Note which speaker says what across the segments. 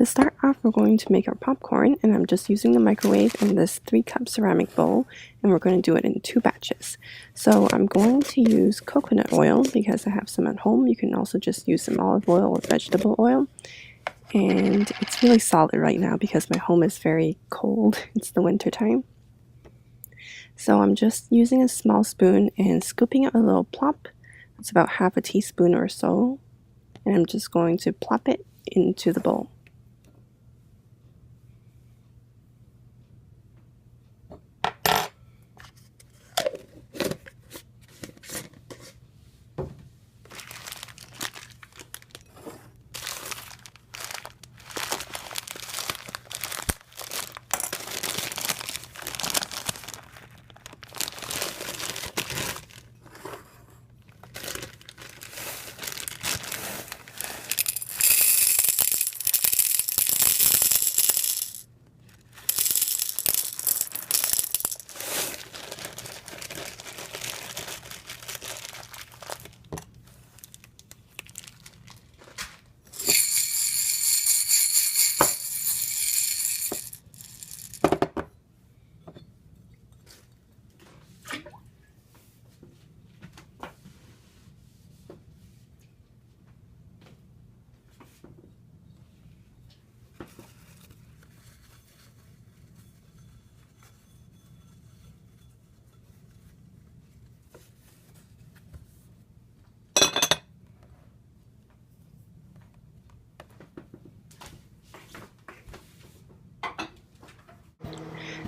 Speaker 1: To start off, we're going to make our popcorn, and I'm just using the microwave in this 3-cup ceramic bowl, and we're going to do it in 2 batches. So I'm going to use coconut oil because I have some at home. You can also just use some olive oil or vegetable oil. And it's really solid right now because my home is very cold. It's the winter time. So I'm just using a small spoon and scooping out a little plop. It's about half a teaspoon or so. And I'm just going to plop it into the bowl.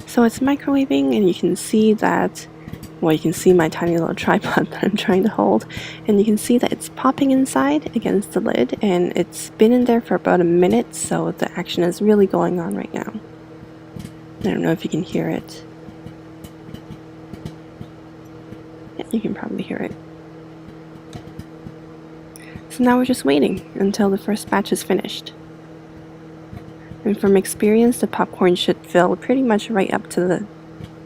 Speaker 1: So it's microwaving, and you can see that, well, you can see my tiny little tripod that I'm trying to hold, and you can see that it's popping inside against the lid, and it's been in there for about a minute, so the action is really going on right now. I don't know if you can hear it. Yeah, you can probably hear it. So now we're just waiting until the first batch is finished. And from experience, the popcorn should fill pretty much right up to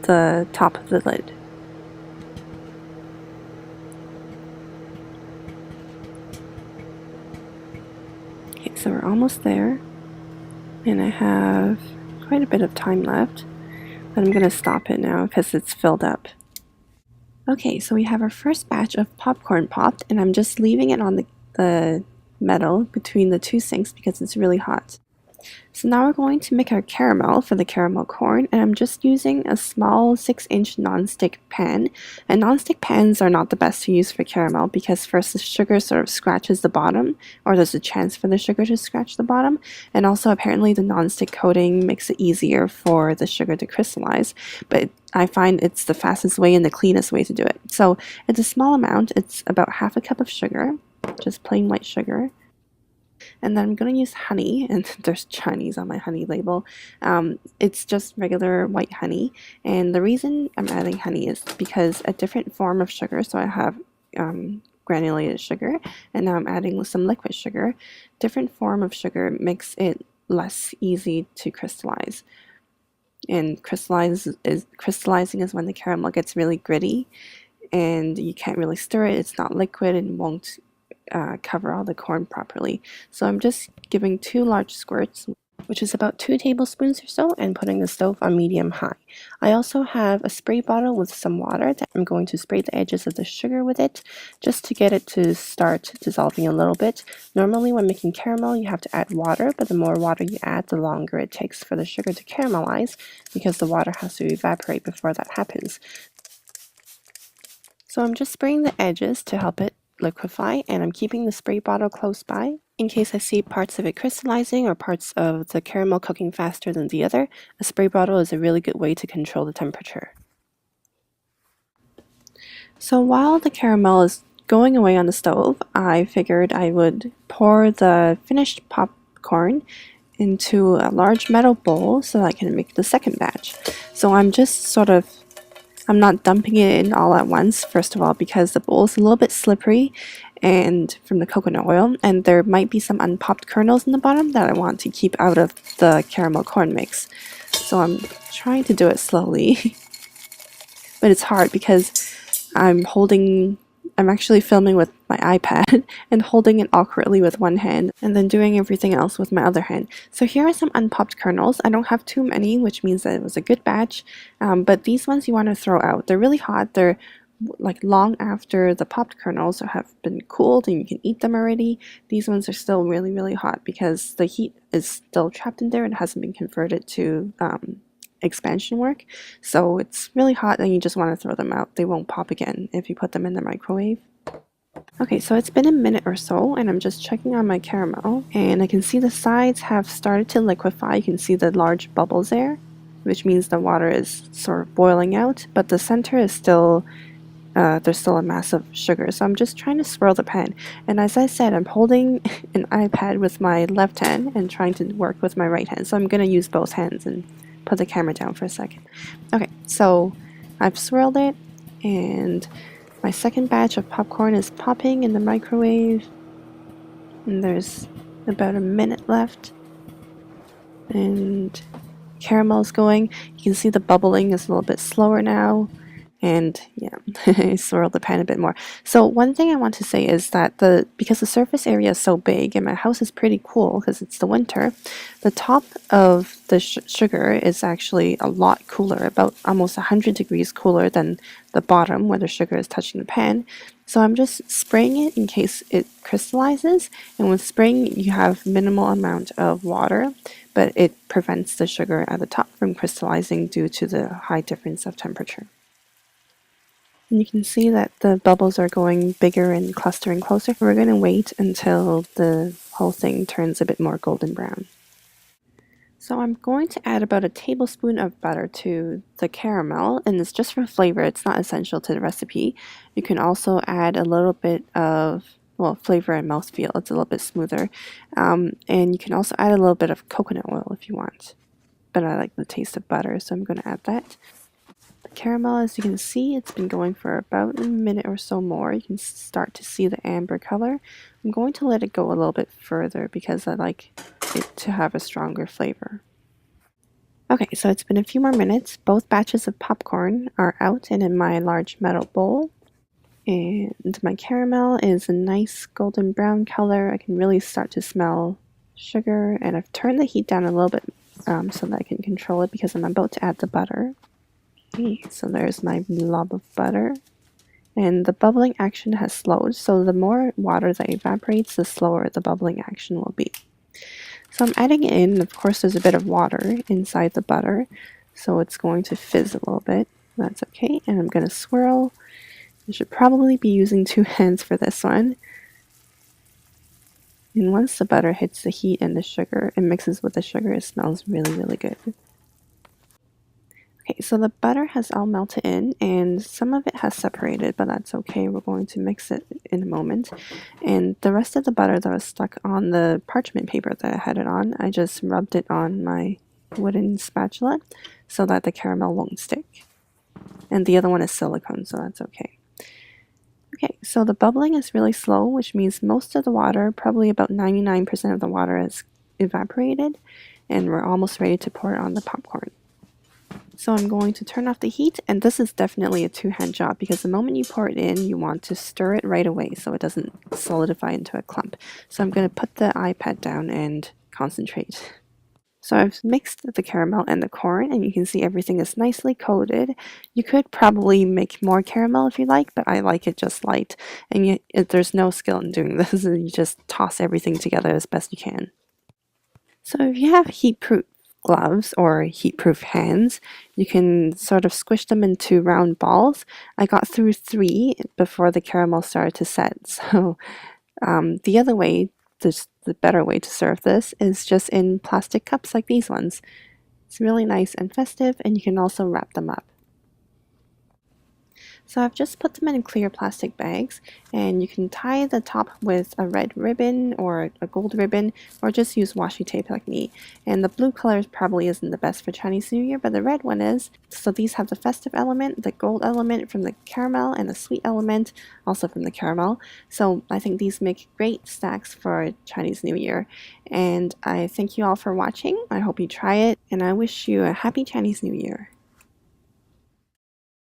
Speaker 1: the top of the lid. Okay, so we're almost there. And I have quite a bit of time left. But I'm going to stop it now because it's filled up. Okay, so we have our first batch of popcorn popped, and I'm just leaving it on the metal between the 2 sinks because it's really hot. So now we're going to make our caramel for the caramel corn, and I'm just using a small 6-inch non-stick pan. And non-stick pans are not the best to use for caramel because first the sugar sort of scratches the bottom, or there's a chance for the sugar to scratch the bottom, and also apparently the non-stick coating makes it easier for the sugar to crystallize, but I find it's the fastest way and the cleanest way to do it. So it's a small amount. It's about half a cup of sugar, just plain white sugar. And then I'm going to use honey, and there's Chinese on my honey label. It's just regular white honey, and the reason I'm adding honey is because a different form of sugar, so I have granulated sugar, and now I'm adding some liquid sugar. Different form of sugar makes it less easy to crystallize. And crystallizing is when the caramel gets really gritty, and you can't really stir it. It's not liquid and won't cover all the corn properly. So I'm just giving 2 large squirts, which is about 2 tablespoons or so, and putting the stove on medium-high. I also have a spray bottle with some water that I'm going to spray the edges of the sugar with it, just to get it to start dissolving a little bit. Normally when making caramel you have to add water, but the more water you add, the longer it takes for the sugar to caramelize, because the water has to evaporate before that happens. So I'm just spraying the edges to help it liquify, and I'm keeping the spray bottle close by in case I see parts of it crystallizing or parts of the caramel cooking faster than the other. A spray bottle is a really good way to control the temperature. So while the caramel is going away on the stove, I figured I would pour the finished popcorn into a large metal bowl so that I can make the second batch. So I'm not dumping it in all at once, first of all, because the bowl is a little bit slippery and from the coconut oil, and there might be some unpopped kernels in the bottom that I want to keep out of the caramel corn mix. So I'm trying to do it slowly, but it's hard because I'm holding I'm actually filming with my iPad and holding it awkwardly with one hand and then doing everything else with my other hand. So here are some unpopped kernels. I don't have too many, which means that it was a good batch, but these ones you want to throw out. They're really hot. They're like long after the popped kernels have been cooled and you can eat them already. These ones are still really, really hot because the heat is still trapped in there and hasn't been converted to expansion work. So it's really hot and you just want to throw them out. They won't pop again if you put them in the microwave. Okay, so it's been a minute or so and I'm just checking on my caramel and I can see the sides have started to liquefy. You can see the large bubbles there, which means the water is sort of boiling out, but the center is still there's still a mass of sugar. So I'm just trying to swirl the pan. And as I said, I'm holding an iPad with my left hand and trying to work with my right hand. So I'm going to use both hands and put the camera down for a second. Okay, so I've swirled it and my second batch of popcorn is popping in the microwave. And there's about a minute left. And caramel's going. You can see the bubbling is a little bit slower now. And yeah, I swirled the pan a bit more. So one thing I want to say is that because the surface area is so big and my house is pretty cool because it's the winter, the top of the sugar is actually a lot cooler, about almost 100 degrees cooler than the bottom where the sugar is touching the pan. So I'm just spraying it in case it crystallizes, and with spraying you have minimal amount of water, but it prevents the sugar at the top from crystallizing due to the high difference of temperature. And you can see that the bubbles are going bigger and clustering closer. We're going to wait until the whole thing turns a bit more golden brown. So I'm going to add about a tablespoon of butter to the caramel, and it's just for flavor. It's not essential to the recipe. You can also add a little bit of, well, flavor and mouthfeel. It's a little bit smoother. And you can also add a little bit of coconut oil if you want. But I like the taste of butter, so I'm going to add that. Caramel, as you can see, it's been going for about a minute or so more. You can start to see the amber color. I'm going to let it go a little bit further because I like it to have a stronger flavor. Okay, so it's been a few more minutes. Both batches of popcorn are out and in my large metal bowl. And my caramel is a nice golden brown color. I can really start to smell sugar, and I've turned the heat down a little bit so that I can control it because I'm about to add the butter. Okay, so there's my blob of butter, and the bubbling action has slowed, so the more water that evaporates, the slower the bubbling action will be. So I'm adding it in. Of course there's a bit of water inside the butter, so it's going to fizz a little bit. That's okay, and I'm going to swirl. I should probably be using two hands for this one. And once the butter hits the heat and the sugar, it mixes with the sugar, it smells really, really good. Okay, so the butter has all melted in and some of it has separated, but that's okay. We're going to mix it in a moment. And the rest of the butter that was stuck on the parchment paper that I had it on, I just rubbed it on my wooden spatula so that the caramel won't stick. And the other one is silicone, so that's okay. Okay, so the bubbling is really slow, which means most of the water, probably about 99% of the water, is evaporated, and we're almost ready to pour it on the popcorn. So I'm going to turn off the heat, and this is definitely a two-hand job because the moment you pour it in, you want to stir it right away so it doesn't solidify into a clump. So I'm going to put the iPad down and concentrate. So I've mixed the caramel and the corn, and you can see everything is nicely coated. You could probably make more caramel if you like, but I like it just light. And there's no skill in doing this. You just toss everything together as best you can. So if you have heat-proof gloves or heat-proof hands, you can sort of squish them into round balls. I got through 3 before the caramel started to set. So the other way, the better way to serve this is just in plastic cups like these ones. It's really nice and festive, and you can also wrap them up. So I've just put them in clear plastic bags, and you can tie the top with a red ribbon or a gold ribbon, or just use washi tape like me. And the blue color probably isn't the best for Chinese New Year, but the red one is. So these have the festive element, the gold element from the caramel, and the sweet element also from the caramel. So I think these make great stacks for Chinese New Year. And I thank you all for watching. I hope you try it, and I wish you a happy Chinese New Year.